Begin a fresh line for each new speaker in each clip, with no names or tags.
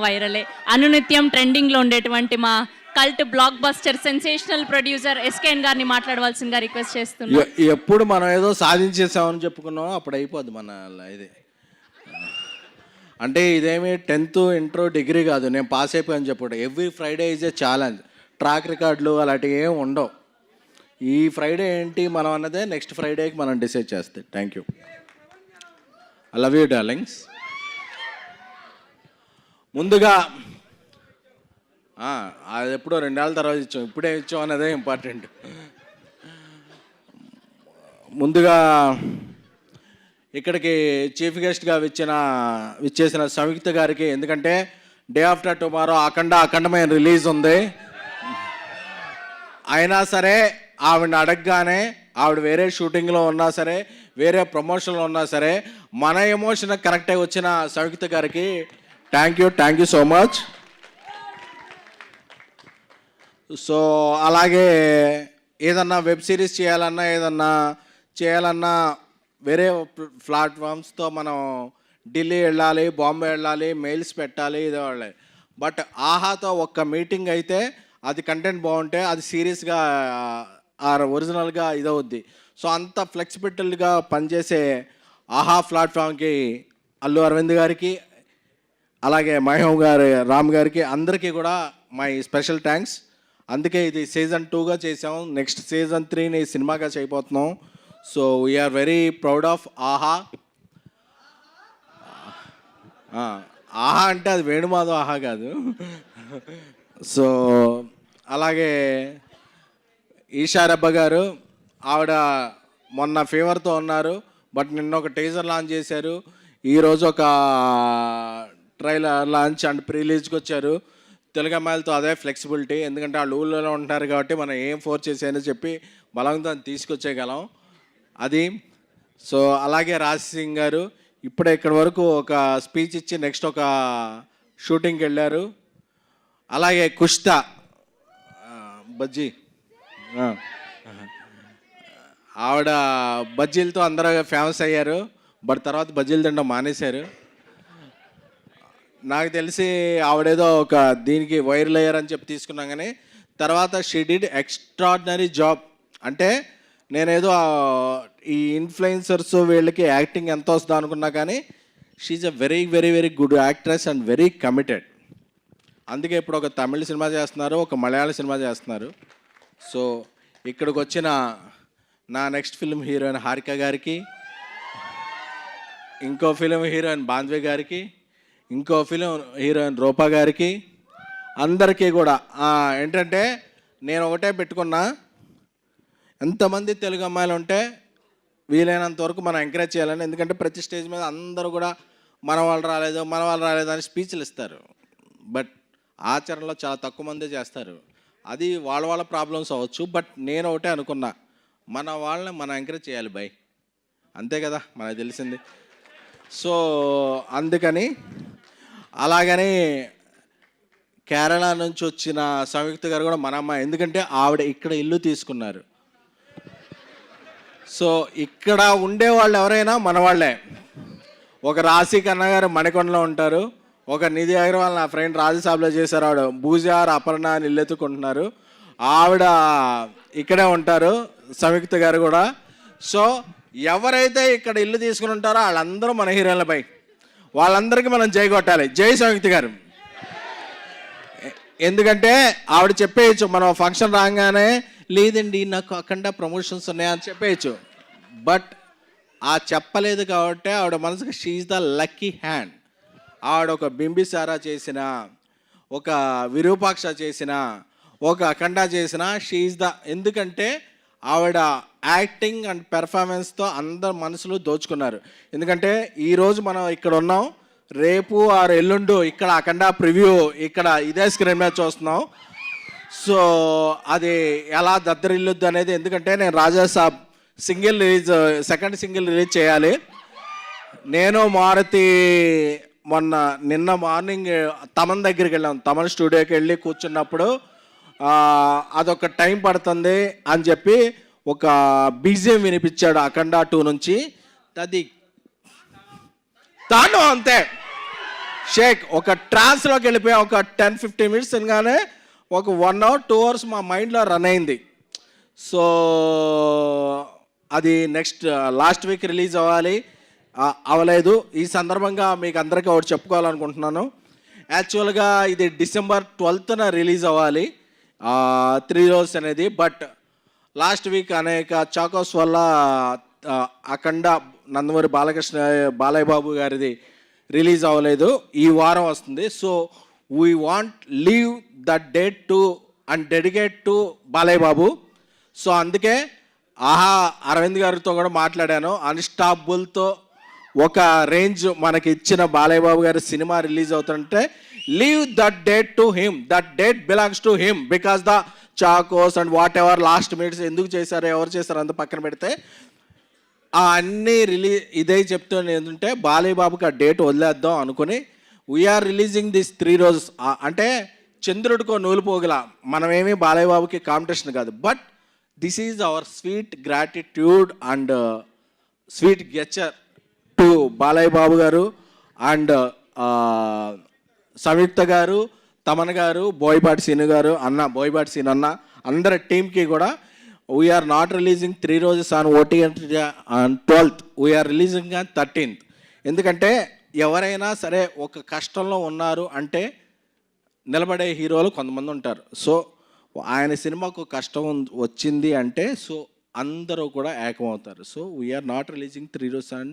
వైరలే అనునిత్యం ట్రెండింగ్లో ఉండేటువంటి మా cult block buster sensational producer SKN గారిని మాట్లాడవలసిందిగా రిక్వెస్ట్ చేస్తున్నాం.
ఎప్పుడు మనం ఏదో సాధించేసామని చెప్పుకున్నాం అప్పుడు అయిపోద్ది మన ఇది. అంటే ఇదేమి 10th ఇంటర్ డిగ్రీ కాదు, నేను పాస్ అయిపోయాను చెప్పుడు. Every Friday is a challenge. Track రికార్డులు అలాంటివి ఏమి ఉండవు. ఈ ఫ్రైడే ఏంటి మనం అన్నదే నెక్స్ట్ ఫ్రైడేకి మనం డిసైడ్ చేస్తే. Thank you. I love you darlings. ముందుగా అది ఎప్పుడో 2 ఏళ్ళ తర్వాత ఇచ్చాం, ఇప్పుడే ఇచ్చాం అన్నదే ఇంపార్టెంట్. ముందుగా ఇక్కడికి చీఫ్ గెస్ట్గా విచ్చేసిన సంయుక్త గారికి, ఎందుకంటే డే ఆఫ్టర్ టుమారో అఖండమైన రిలీజ్ ఉంది. అయినా సరే ఆవిడని అడగగానే ఆవిడ వేరే షూటింగ్లో ఉన్నా సరే, వేరే ప్రమోషన్లో ఉన్నా సరే, మన ఎమోషన్ కరెక్ట్గా వచ్చిన సంయుక్త గారికి thank you so much. So అలాగే ఏదన్నా వెబ్ సిరీస్ చేయాలన్నా వేరే ప్లాట్ఫామ్స్తో మనం ఢిల్లీ వెళ్ళాలి, బాంబే వెళ్ళాలి, మెయిల్స్ పెట్టాలి, ఇదే వాళ్ళే. బట్ ఆహాతో ఒక్క మీటింగ్ అయితే అది కంటెంట్ బాగుంటే అది సీరియస్గా ఒరిజినల్గా ఇదవుద్ది. సో అంత ఫ్లెక్సిబిలిటీగా పనిచేసే ఆహా ప్లాట్ఫామ్కి అల్లు అరవింద్ గారికి, అలాగే మహేవ్ గారు, రామ్ గారికి, అందరికీ కూడా మై స్పెషల్ థ్యాంక్స్. అందుకే ఇది సీజన్ 2గా చేసాం, నెక్స్ట్ సీజన్ 3ని సినిమాగా చేయబోతున్నాం. So we're very proud of Aha. Aha అంటే అది వేణుమాధవ్ ఆహా కాదు. సో అలాగే ఈషారబ్బ గారు, ఆవిడ మొన్న ఫీవర్తో ఉన్నారు, బట్ నిన్న ఒక టీజర్ లాంచ్ చేశారు, ఈరోజు ఒక ట్రైలర్ లాంచ్ అండ్ ప్రీలీజ్కి వచ్చారు. తెలుగు అమ్మాయిలతో అదే ఫ్లెక్సిబిలిటీ, ఎందుకంటే వాళ్ళు ఊళ్ళో ఉంటారు కాబట్టి మనం ఏం ఫోర్స్ చేసాయని చెప్పి బలంతో తీసుకొచ్చేయగలం అది. సో అలాగే రాజ్ సింగ్ గారు ఇప్పుడే ఇక్కడి వరకు ఒక స్పీచ్ ఇచ్చి నెక్స్ట్ ఒక షూటింగ్కి వెళ్ళారు. అలాగే కుష్తా బజ్జీ, ఆవిడ బజ్జీలతో అందరూ ఫేమస్ అయ్యారు, బట్ తర్వాత బజ్జీలు తినడం మానేశారు. నాకు తెలిసి ఆవిడేదో ఒక దీనికి వైరల్ అయ్యారని చెప్పి తీసుకున్నాం, కానీ తర్వాత షీ డిడ్ ఎక్స్ట్రాడినరీ జాబ్. అంటే నేనేదో ఈ ఇన్ఫ్లుయెన్సర్స్ వీళ్ళకి యాక్టింగ్ ఎంత వస్తుందో అనుకున్నా, కానీ she's a very very very good actress and very committed. అందుకే ఇప్పుడు ఒక తమిళ సినిమా చేస్తున్నారు, ఒక మలయాళ సినిమా చేస్తున్నారు. సో ఇక్కడికి వచ్చిన నా నెక్స్ట్ ఫిల్మ్ హీరోయిన్ హారిక గారికి, ఇంకో ఫిల్మ్ హీరోయిన్ బాంధ్వే గారికి, ఇంకో ఫిలిం హీరోయిన్ రూపా గారికి, అందరికీ కూడా ఏంటంటే నేను ఒకటే పెట్టుకున్నా, ఎంతమంది తెలుగు అమ్మాయిలు ఉంటే వీలైనంత వరకు మనం ఎంకరేజ్ చేయాలని. ఎందుకంటే ప్రతి స్టేజ్ మీద అందరూ కూడా మన వాళ్ళు రాలేదు అని స్పీచ్లు ఇస్తారు, బట్ ఆచరణలో చాలా తక్కువ మందే చేస్తారు. అది వాళ్ళ ప్రాబ్లమ్స్ అవ్వచ్చు, బట్ నేను ఒకటే అనుకున్నా, మన వాళ్ళని మనం ఎంకరేజ్ చేయాలి బై, అంతే కదా మనకు తెలిసింది. సో అందుకని అలాగని కేరళ నుంచి వచ్చిన సంయుక్త గారు కూడా మన అమ్మాయి, ఎందుకంటే ఆవిడ ఇక్కడ ఇల్లు తీసుకున్నారు. సో ఇక్కడ ఉండేవాళ్ళు ఎవరైనా మన వాళ్ళే. ఒక రాశి కన్నా గారు మణికొండలో ఉంటారు, ఒక నిధి అగర్వాల్ నా ఫ్రెండ్ రాజసాబ్లో చేశారు, ఆవిడ భూజార్ అపర్ణ అని ఇల్లు ఎత్తుకుంటున్నారు, ఆవిడ ఇక్కడే ఉంటారు, సంయుక్త గారు కూడా. సో ఎవరైతే ఇక్కడ ఇల్లు తీసుకుని ఉంటారో వాళ్ళందరూ మన హీరోయిన్లపై, వాళ్ళందరికీ మనం జై కొట్టాలి. జై సంయుక్త గారు. ఎందుకంటే ఆవిడ చెప్పేయచ్చు, మనం ఫంక్షన్ రాగానే లేదండి నాకు అఖండ ప్రమోషన్స్ ఉన్నాయని చెప్పేయచ్చు, బట్ చెప్పలేదు కాబట్టి ఆవిడ మనసుకి షీఈ్ ద లక్కీ హ్యాండ్. ఆవిడ ఒక బింబిసారా చేసిన, ఒక విరూపాక్ష చేసిన, ఒక అఖండ చేసిన షీఈ్ ద, ఎందుకంటే ఆవిడ యాక్టింగ్ అండ్ పెర్ఫార్మెన్స్తో అందరు మనసులు దోచుకున్నారు. ఎందుకంటే ఈరోజు మనం ఇక్కడ ఉన్నాం, రేపు ఆరు ఎల్లుండు ఇక్కడ అఖండ ప్రివ్యూ ఇక్కడ ఇదే స్క్రీన్ మీద చూస్తున్నాం. సో అది ఎలా దద్దరిల్లుద్ది అనేది, ఎందుకంటే నేను రాజాసాబ్ సెకండ్ సింగిల్ రిలీజ్ చేయాలి. నేను మారుతి నిన్న మార్నింగ్ తమన్ దగ్గరికి వెళ్ళాం, తమన్ స్టూడియోకి వెళ్ళి కూర్చున్నప్పుడు అదొక టైం పడుతుంది అని చెప్పి ఒక బీజిఎం వినిపించాడు అఖండ 2 నుంచి, అది తాను అంతే షేక్ ఒక ట్రాన్స్లోకి వెళ్ళిపోయా. ఒక 10-15 మినిట్స్ అనగానే ఒక 1 hour 2 hours మా మైండ్లో రన్ అయింది. సో అది నెక్స్ట్ లాస్ట్ వీక్ రిలీజ్ అవ్వాలి, అవ్వలేదు. ఈ సందర్భంగా మీకు అందరికీ ఒకటి చెప్పుకోవాలనుకుంటున్నాను. యాక్చువల్గా ఇది December 12th రిలీజ్ అవ్వాలి 3 రోజు అనేది. బట్ లాస్ట్ వీక్ అనేక చాకోస్ వల్ల అఖండ నందమూరి బాలయ్య బాబు గారిది రిలీజ్ అవ్వలేదు. ఈ వారం వస్తుంది. So we want leave that date to and dedicate to Balayya Babu. So అందుకే అరవింద్ గారితో కూడా మాట్లాడాను. అన్స్టాపుల్తో ఒక రేంజ్ మనకి ఇచ్చిన బాలయ్య బాబు గారి సినిమా రిలీజ్ అవుతుంటే leave that date to him, that date belongs to him. Because the Chocos and what ever last minutes ఎందుకు చేశారు, ఎవరు చేశారు అంత పక్కన పెడితే అన్నీ ఇదే చెప్తాను. ఏంటంటే బాలయ్య బాబుకి ఆ డేట్ వదిలేద్దాం అనుకుని వీఆర్ రిలీజింగ్ దిస్ 3 రోజెస్. అంటే చంద్రుడికో నూలు పోగల, మనమేమి బాలయ్య బాబుకి కాంపిటీషన్ కాదు. But this is our sweet gratitude and sweet gesture to Balayya Babu garu and సంయుక్త గారు, తమన్ గారు, బోయపాటి సీను గారు, బోయపాటి సీను అన్న, అందరి టీంకి కూడా we're not releasing 3 roses on OTT on 12th. We're releasing on 13th. ఎందుకంటే ఎవరైనా సరే ఒక కష్టంలో ఉన్నారు అంటే నిలబడే హీరోలు కొంతమంది ఉంటారు. సో ఆయన సినిమాకు కష్టం వచ్చింది అంటే సో అందరూ కూడా ఏకమవుతారు. So we're not releasing 3 roses on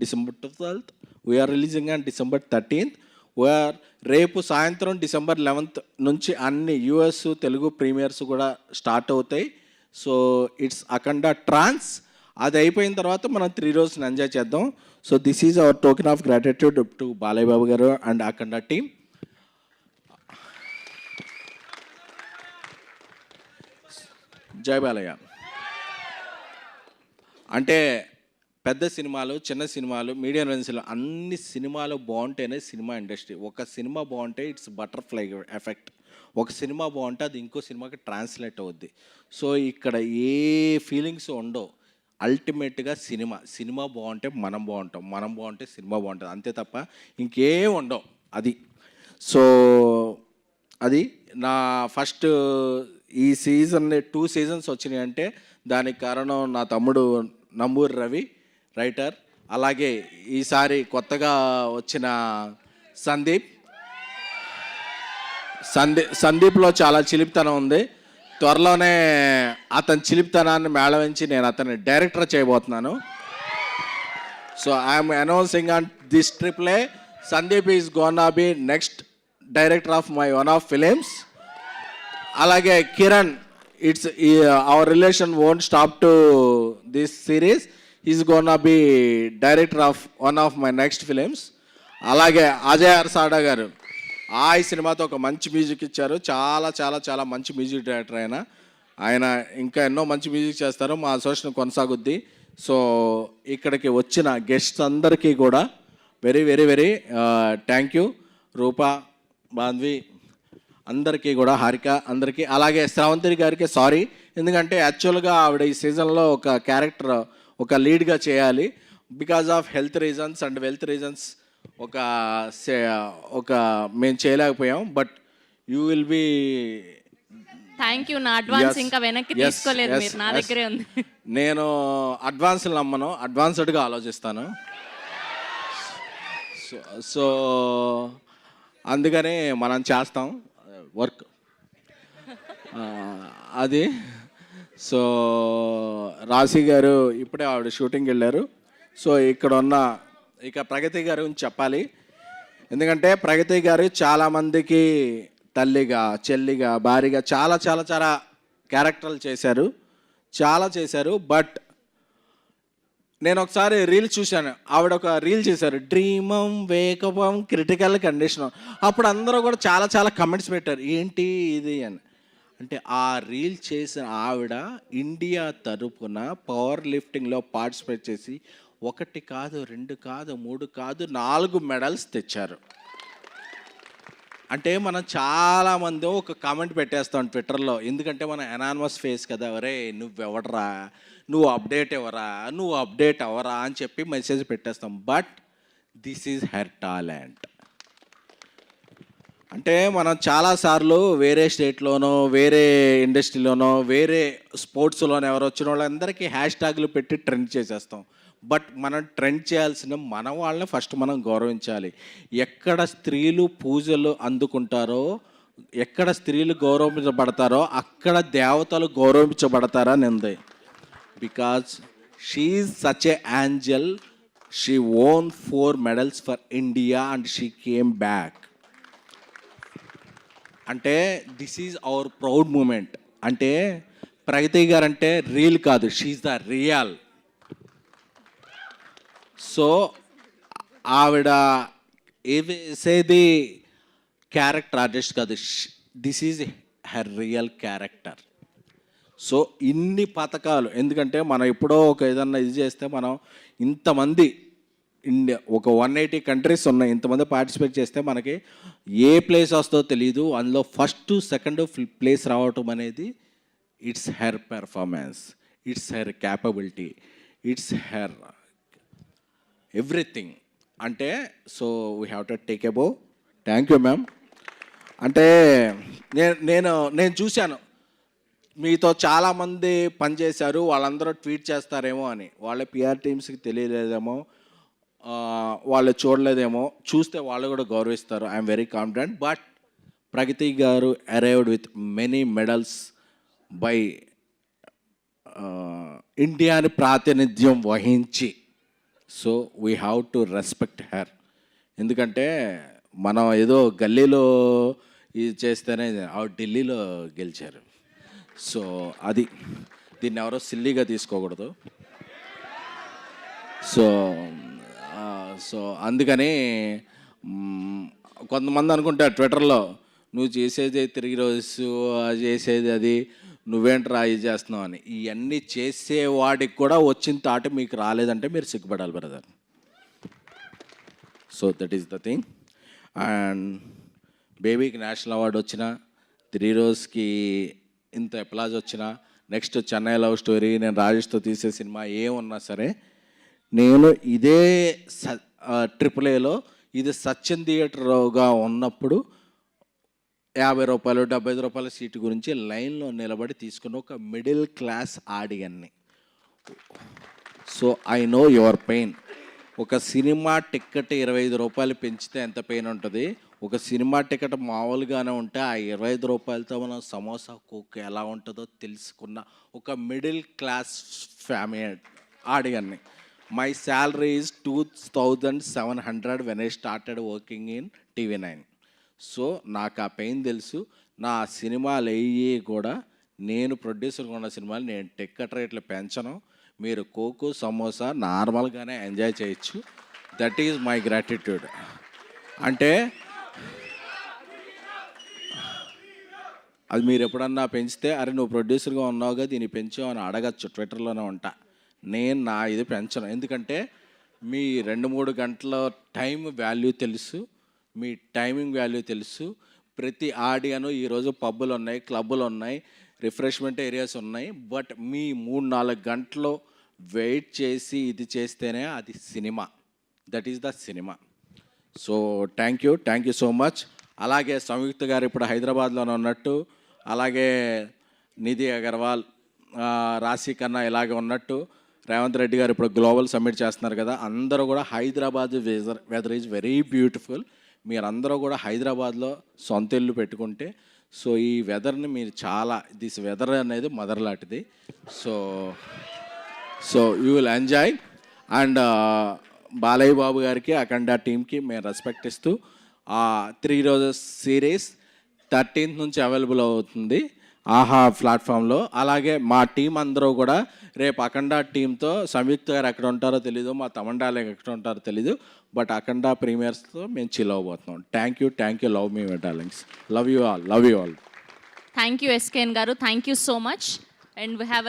December 12th. We're releasing on December 13th. We're రేపు సాయంత్రం December 11th నుంచి అన్ని US తెలుగు ప్రీమియర్స్ కూడా స్టార్ట్ అవుతాయి. So it's Akhanda trance. అది అయిపోయిన తర్వాత మనం 3 రోజులు ఎంజాయ్ చేద్దాం. So this is our token of gratitude to Balayya Babu garu and Akhanda team. జై బాలయ్య. అంటే పెద్ద సినిమాలు, చిన్న సినిమాలు, మీడియం రేంజ్లో అన్ని సినిమాలు బాగుంటేనే సినిమా ఇండస్ట్రీ. ఒక సినిమా బాగుంటే ఇట్స్ బటర్ఫ్లై ఎఫెక్ట్. ఒక సినిమా బాగుంటే అది ఇంకో సినిమాకి ట్రాన్స్లేట్ అవుద్ది. సో ఇక్కడ ఏ ఫీలింగ్స్ ఉండవు. అల్టిమేట్గా సినిమా బాగుంటే మనం బాగుంటాం, మనం బాగుంటే సినిమా బాగుంటుంది, అంతే తప్ప ఇంకేం ఉండవు. అది సో అది నా ఫస్ట్ ఈ సీజన్ 2 seasons వచ్చినాయి అంటే దానికి కారణం నా తమ్ముడు నంబూరి రవి, రైటర్. అలాగే ఈసారి కొత్తగా వచ్చిన సందీప్లో చాలా చిలిపితనం ఉంది. త్వరలోనే అతని చిలిపితనాన్ని మేళవించి నేను అతన్ని డైరెక్టర్ చేయబోతున్నాను. So I'm announcing on this triple Sandeep is gonna be next director of my one of films. అలాగే Kiran, it's our relation won't stop to this series. Is gonna be director of one of my next films. అలాగే అజయ్ అర్సాడా గారు ఈ సినిమాతో ఒక మంచి music ఇచ్చారు. చాలా చాలా చాలా మంచి మ్యూజిక్ డైరెక్టర్ ఆయన ఇంకా ఎన్నో మంచి మ్యూజిక్ చేస్తారు. మా అసోసియేషన్ కొనసాగుద్ది. సో ఇక్కడికి వచ్చిన గెస్ట్స్ అందరికీ కూడా very very very thank you. Roopa, Bandhavi అందరికీ కూడా, హారిక అందరికీ, అలాగే శ్రావంతి గారికి సారీ. ఎందుకంటే యాక్చువల్గా ఆవిడ ఈ సీజన్లో ఒక క్యారెక్టర్, ఒక లీడ్గా చేయాలి. Because of health reasons and wealth reasons ఒక మేము చేయలేకపోయాం. But you will be.
Thank you. నా అడ్వాన్స్ ఇంకా వెనక్కి తీసుకోలేదు మీరు, నా దగ్గరే ఉంది.
నేను అడ్వాన్స్లు నమ్మను, అడ్వాన్స్డ్గా ఆలోచిస్తాను. సో అందుకని మనం చేస్తాం వర్క్ అది. సో రాశి గారు ఇప్పుడే ఆవిడ షూటింగ్కి వెళ్ళారు. సో ఇక్కడ ఉన్న ప్రగతి గారి గురించి చెప్పాలి. ఎందుకంటే ప్రగతి గారు చాలామందికి తల్లిగా, చెల్లిగా, భార్యగా చాలా చాలా చాలా క్యారెక్టర్లు చేశారు. బట్ నేను ఒకసారి రీల్ చూశాను. ఆవిడ ఒక రీల్ చేశారు, డ్రీమం, వేకపం, క్రిటికల్ కండిషన్. అప్పుడు అందరూ కూడా చాలా చాలా కమెంట్స్ పెట్టారు, ఏంటి ఇది అని. అంటే ఆ రీల్ చేసిన ఆవిడ ఇండియా తరపున పవర్ లిఫ్టింగ్లో పార్టిసిపేట్ చేసి 1 కాదు, 2 కాదు, 3 కాదు, 4 మెడల్స్ తెచ్చారు. అంటే మనం చాలామంది ఒక కామెంట్ పెట్టేస్తాం ట్విట్టర్లో, ఎందుకంటే మన ఎనానిమస్ ఫేస్ కదా, ఒరే నువ్వెవడరా, నువ్వు అప్డేట్ అవ్వరా అని చెప్పి మెసేజ్ పెట్టేస్తాం. But this is her talent. అంటే మనం చాలాసార్లు వేరే స్టేట్లోనో వేరే ఇండస్ట్రీలోనో వేరే స్పోర్ట్స్లోనో ఎవరు వచ్చిన వాళ్ళందరికీ హ్యాష్ ట్యాగ్లు పెట్టి ట్రెండ్ చేసేస్తాం. బట్ మనం ట్రెండ్ చేయాల్సిన మన వాళ్ళని ఫస్ట్ మనం గౌరవించాలి. ఎక్కడ స్త్రీలు పూజలు అందుకుంటారో, ఎక్కడ స్త్రీలు గౌరవించబడతారో అక్కడ దేవతలు గౌరవించబడతారని ఉంది. Because she is such a angel. She won 4 medals for India and she came back. అంటే this is our proud moment. అంటే ప్రగతి గారు అంటే రీల్ కాదు, షీఈ్ ద రియల్. సో ఆవిడ వేసేది క్యారెక్టర్ ఆర్టిస్ట్ కాదు, this is her real character. So ఇన్ని పథకాలు, ఎందుకంటే మనం ఎప్పుడో ఒక ఏదన్నా ఇది చేస్తే మనం ఇంతమంది ఇండియా ఒక 180 కంట్రీస్ ఉన్నాయి, ఇంతమంది పార్టిసిపేట్ చేస్తే మనకి ఏ ప్లేస్ వస్తుందో తెలియదు. అందులో ఫస్ట్ సెకండ్ ప్లేస్ రావటం అనేది it's her performance, it's her capability, it's her everything. అంటే so we have to take above. Thank you ma'am. అంటే నేను చూశాను మీతో చాలామంది పనిచేశారు, వాళ్ళందరూ ట్వీట్ చేస్తారేమో అని. వాళ్ళ పిఆర్ టీమ్స్కి తెలియలేదేమో, వాళ్ళు చూడలేదేమో, చూస్తే వాళ్ళు కూడా గౌరవిస్తారు. I'm very confident. But Pragathi garu arrived with many medals by ఇండియాని ప్రాతినిధ్యం వహించి. So we have to respect her. ఎందుకంటే మనం ఏదో గల్లీలో ఇది చేస్తేనే ఆవిడ ఢిల్లీలో గెలిచారు. సో అది దీన్ని ఎవరో సిల్లీగా తీసుకోకూడదు. సో అందుకని కొంతమంది అనుకుంటారు ట్విట్టర్లో, నువ్వు చేసేది 3 రోజు చేసేది అది, నువ్వేంట్రా ఇది చేస్తున్నావు అని. ఇవన్నీ చేసేవాడికి కూడా వచ్చిన తాట మీకు రాలేదంటే మీరు సిగ్గుపడాలి brother. So that is the thing. And బేబీకి నేషనల్ అవార్డు వచ్చిన, 3 రోజుకి ఇంత అప్లాజ్ వచ్చిన, నెక్స్ట్ చెన్నై లవ్ స్టోరీ, నేను రాజేష్తో తీసే సినిమా ఏమున్నా సరే, నేను ఇదే AAAలో ఇది సత్యం థియేటర్గా ఉన్నప్పుడు 50 రూపాయలు 75 రూపాయల సీటు గురించి లైన్లో నిలబడి తీసుకున్న ఒక మిడిల్ క్లాస్ ఆడియన్ని. So I know your pain. ఒక సినిమా టికెట్ 25 రూపాయలు పెంచితే ఎంత పెయిన్ ఉంటుంది, ఒక సినిమా టికెట్ మామూలుగానే ఉంటే ఆ 25 రూపాయలతో మనం సమోసా కోక్ ఎలా ఉంటుందో తెలుసుకున్న ఒక మిడిల్ క్లాస్ ఫ్యామిలీ ఆడియన్ని. My salary is 2700 when I started working in TV9. So నాకు ఆ పెయిన్ తెలుసు. నా సినిమాలు అయ్యి కూడా, నేను ప్రొడ్యూసర్గా ఉన్న సినిమాలు నేను టికెట్ రేట్లు పెంచను. మీరు కోకు సమోసా నార్మల్గానే ఎంజాయ్ చేయొచ్చు. That is my gratitude. అంటే అది మీరు ఎప్పుడన్నా పెంచితే, అరే నువ్వు ప్రొడ్యూసర్గా ఉన్నావుగా దీన్ని పెంచావు అని అడగచ్చు, ట్విట్టర్లోనే ఉంటా. నేను నా ఇది పెంచను. ఎందుకంటే మీ 2-3 గంటల టైం వాల్యూ తెలుసు, మీ టైమింగ్ వాల్యూ తెలుసు. ప్రతి ఆడియను ఈరోజు పబ్బులు ఉన్నాయి, క్లబ్బులు ఉన్నాయి, రిఫ్రెష్మెంట్ ఏరియాస్ ఉన్నాయి. బట్ మీ 3-4 గంటలు వెయిట్ చేసి ఇది చేస్తేనే అది cinema. That is the cinema. So thank you so much. అలాగే సంయుక్త గారు ఇప్పుడు హైదరాబాద్లోనే ఉన్నట్టు, అలాగే నిధి అగర్వాల్, రాశి ఖన్నా ఇలాగే ఉన్నట్టు, రేవంత్ రెడ్డి గారు ఇప్పుడు గ్లోబల్ సమ్మిట్ చేస్తున్నారు కదా, అందరూ కూడా Hyderabad weather is very beautiful. మీరందరూ కూడా హైదరాబాద్లో సొంత ఇల్లు పెట్టుకుంటే, సో ఈ వెదర్ని మీరు చాలా, దిస్ వెదర్ అనేది మదర్ లాంటిది. So you will enjoy. And Balayya Babu గారికి, అఖండ టీమ్కి మేము రెస్పెక్ట్ ఇస్తూ 3 రోజెస్ సిరీస్ 13th నుంచి అవైలబుల్ అవుతుంది ఆహా ప్లాట్ఫామ్లో. అలాగే మా టీం అందరూ కూడా రేపు అఖండ టీంతో, సంయుక్త గారు ఎక్కడ ఉంటారో తెలీదు, మా తమండాలు ఎక్కడ ఉంటారో తెలీదు, బట్ అఖండ ప్రీమియర్స్తో మేము చిల్ అవ్వబోతున్నాం. Thank you. లవ్ మీ darlings. Love you all.
Thank you SKN garu. Thank you so much. And we have